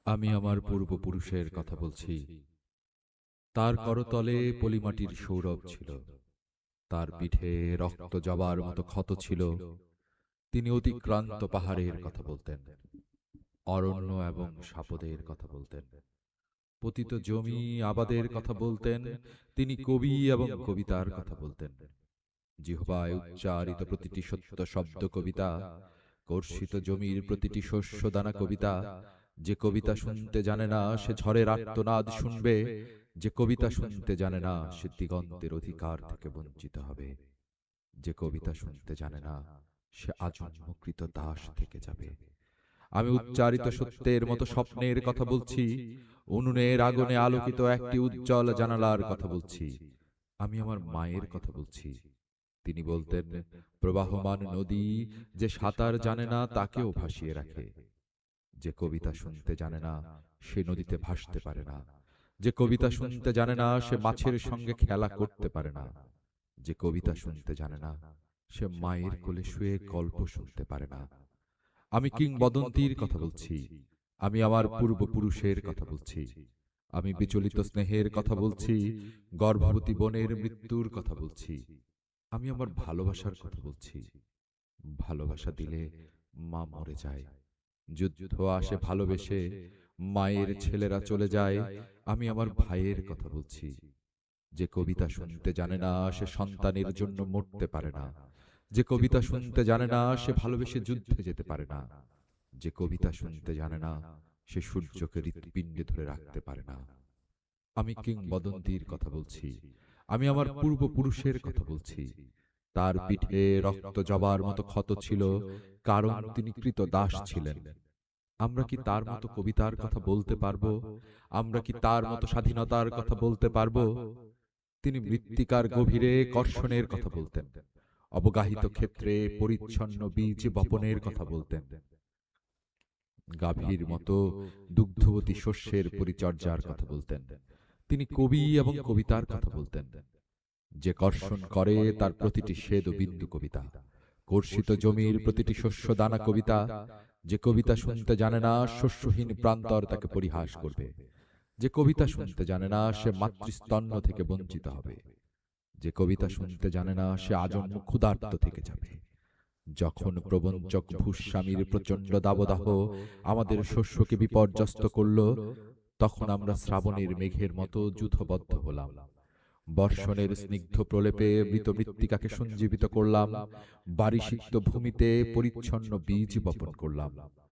আমি আমার পূর্বপুরুষের কথা বলছি। তার করতলে পলিমাটির সৌরভ ছিল, তার পিঠে রক্ত জবার মতো ক্ষত ছিল। তিনি অতিক্রান্ত পাহাড়ের কথা বলতেন, অরণ্য এবং সাপদের কথা বলতেন, পতিত জমি আবাদের কথা বলতেন। তিনি কবি এবং কবিতার কথা বলতেন। জিহ্বায় উচ্চারিত প্রতিটি সত্য শব্দ কবিতা, কর্ষিত জমির প্রতিটি শস্য দানা কবিতা। যে কবিতা শুনতে জানে না সে ঝড়ের আর্তনাদ শুনবে, যে কবিতা শুনতে জানে না সে দিগন্তের অধিকার থেকে বঞ্চিত হবে। যে কবিতা শুনতে জানে না সে আজন্মকৃত দাস থেকে যাবে। আমি উচ্চারিত সত্যের মতো স্বপ্নের কথা বলছি, উনুনের আগুনে আলোকিত একটি উজ্জ্বল জানালার কথা বলছি। আমি আমার মায়ের কথা বলছি। তিনি বলতেন, প্রবাহমান নদী যে সাঁতার জানে না তাকেও ভাসিয়ে রাখে। যে কবিতা শুনতে জানে না সে নদীতে ভাসতে পারে না। যে কবিতা শুনতে জানে না সে মাছের সঙ্গে খেলা করতে পারে না। যে কবিতা শুনতে জানে না সে মায়ের কোলে শুয়ে গল্প শুনতে পারে না। আমি কিংবদন্তির কথা বলছি। আমি আমার পূর্বপুরুষের কথা বলছি। আমি বিচলিত স্নেহের কথা বলছি, গর্ভবতী বোনের মৃত্যুর কথা বলছি। আমি আমার ভালোবাসার কথা বলছি। ভালোবাসা দিলে মা মরে যায়, যুদ্ধ আসে ভালোবেসে, মায়ের ছেলেরা চলে যায়। আমি আমার ভাইয়ের কথা বলছি। যে কবিতা শুনতে জানে না সে সন্তানের জন্য মরতে পারে না। যে কবিতা শুনতে জানে না সে ভালোবেসে যুদ্ধে যেতে পারে না। যে কবিতা শুনতে জানে না সে সূর্যকে হৃৎপিণ্ডে ধরে রাখতে পারে না। আমি কিংবদন্তির কথা বলছি। আমি আমার পূর্বপুরুষের কথা বলছি। তার পিঠে রক্ত জবার মতো ক্ষত ছিল, কারণ তিনি কৃতদাস ছিলেন। আমরা কি তার মতো কবিতার কথা বলতে পারবো? আমরা কি তার মতো স্বাধীনতার কথা বলতে পারবো? তিনি মৃত্তিকার গভীরে কর্ষণের কথা বলতেন, অবগাহিত ক্ষেত্রে পরিচ্ছন্ন বীজ বপনের কথা বলতেন, গাভীর মতো দুগ্ধবতী শস্যের পরিচর্যার কথা বলতেন। তিনি কবি এবং কবিতার কথা বলতেন। যে কর্ষণ করে তার প্রতিটি স্বেদ ও বিন্দু কবিতা, কর্ষিত জমির প্রতিটি শস্য দানা কবিতা। যে কবিতা শুনতে জানে না শস্যহীন প্রান্তর তাকে পরিহাস করবে। যে কবিতা শুনতে জানে না সে মাতৃস্তন্য থেকে বঞ্চিত হবে। যে কবিতা শুনতে জানে না সে আজন্ম ক্ষুধার্ত থেকে যাবে। যখন প্রবঞ্চক ভূস্বামীর প্রচণ্ড দাবদাহ আমাদের শস্যকে বিপর্যস্ত করল, তখন আমরা শ্রাবণের মেঘের মতো যূথবদ্ধ হলাম। বর্ষণের স্নিগ্ধ প্রলেপে মৃত মৃত্তিকাকে সঞ্জীবিত করলাম। বারিসিক্ত ভূমিতে পরিচ্ছন্ন বীজ বপন করলাম।